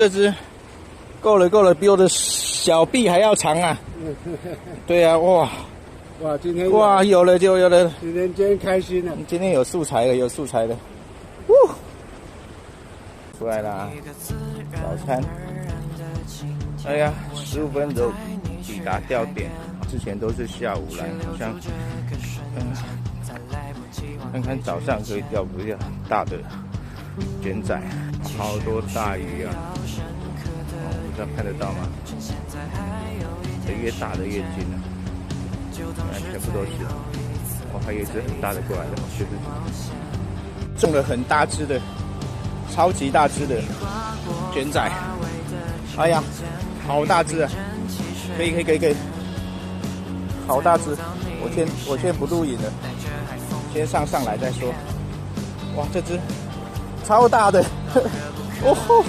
这只够了够了，比我的小臂还要长啊！对啊，哇今天哇有了就有了，今天开心了，今天有素材了，有素材了，出来啦！早餐，哎呀，15分钟抵达钓点，之前都是下午来，好像看看早上可以钓不钓很大的卷仔，好多大鱼啊！不知道看得到吗？越大的越近了，全部都是。还有一只很大的过来了，就是中了很大只的，超级大只的卷仔。哎呀，好大只啊！可以，好大只！我先不录影了，先上来再说。哇，这只超大的，哦吼，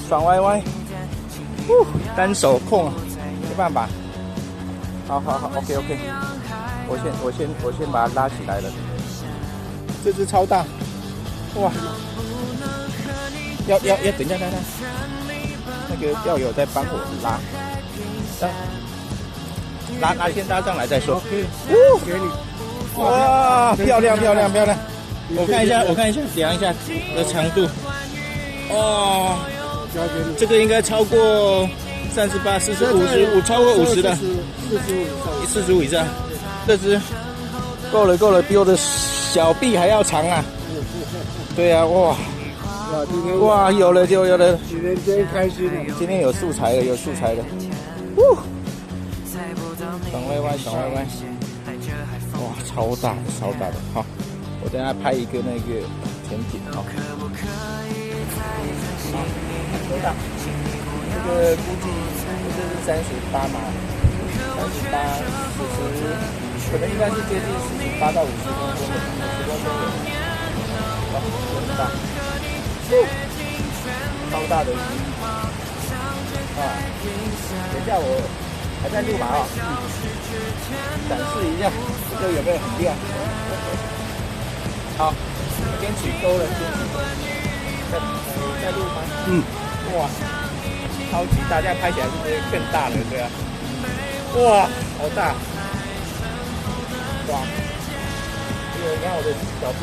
爽歪歪，单手控，没办法。好 ，OK， 我先把它拉起来了。这只超大，哇！要等一下，那个钓友在帮我拉，先拉上来再说。给你。哇，漂亮！我看一下，量一下的长度。哦，这个应该超过38、40、55，超过50的，45以上。这只够了，比我的小臂还要长啊！对啊，哇，有了就有了。今天开心了，今天有素材了，爽歪歪，哇，超大的，好，我等下拍一个那个甜品，好，多大？这个估计这是38码，38、40，可能应该是接近48到50公分的，50公分有，哇，很大，超大的鱼，等一下我还在录嘛啊，展示一下这个有没有很亮。好，先起钩了，在录吗？哇，超级大，这样拍起来是不是更大了？对啊，哇，好大，哇！你看我的小臂，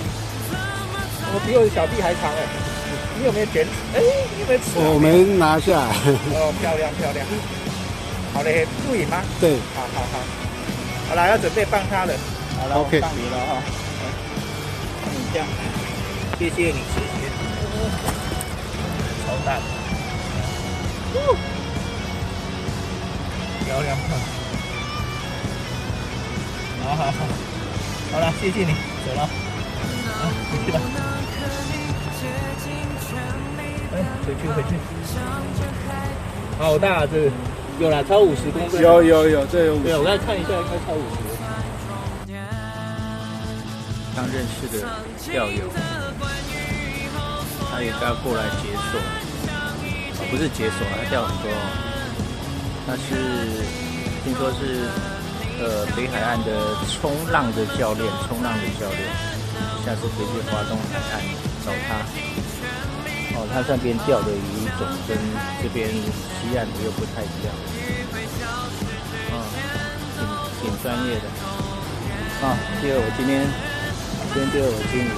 我比我的小臂还长哎。你有没有卷？你有没有吃？我没拿下来。漂亮。好嘞，录影吗？对。好了，要准备放它了。好了， OK， 放你了哈。放你这样，谢谢你，超大的，漂亮。好了，谢谢你，走了，回去吧。回去。好大这个，有啦，超50公分。有，这有50。对，我再看一下，应该超50。刚认识的钓友，他也刚过来解锁，不是解锁，他钓很多。他是听说是北海岸的冲浪的教练，下次可以去华东海岸找他。他那边钓的鱼种跟这边西岸的又不太一样，挺专业的。第二，我今天第二我经理，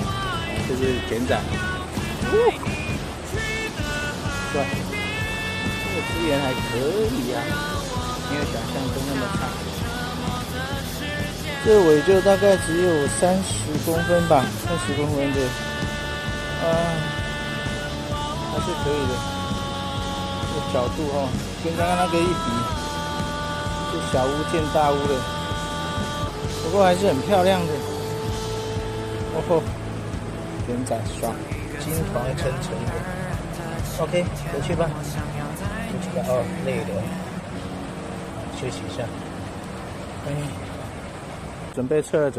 这是卷仔，帅，这个资源还可以啊，没有想象中那么差。这尾就大概只有30公分吧，30公分的，还是可以的，这个角度跟刚刚那个一比，就小巫见大巫了。不过还是很漂亮的。卷仔爽，金黄澄澄的。OK， 回去吧。累了，休息一下。准备撤了。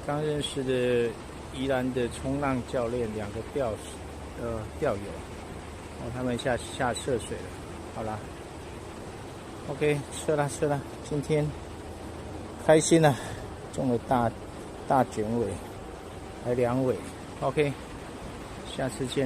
刚认识的宜兰的冲浪教练，2个钓友，他们下涉水了，好啦 ，OK， 撤啦，今天开心了，中了大卷尾，还2尾 ，OK， 下次见。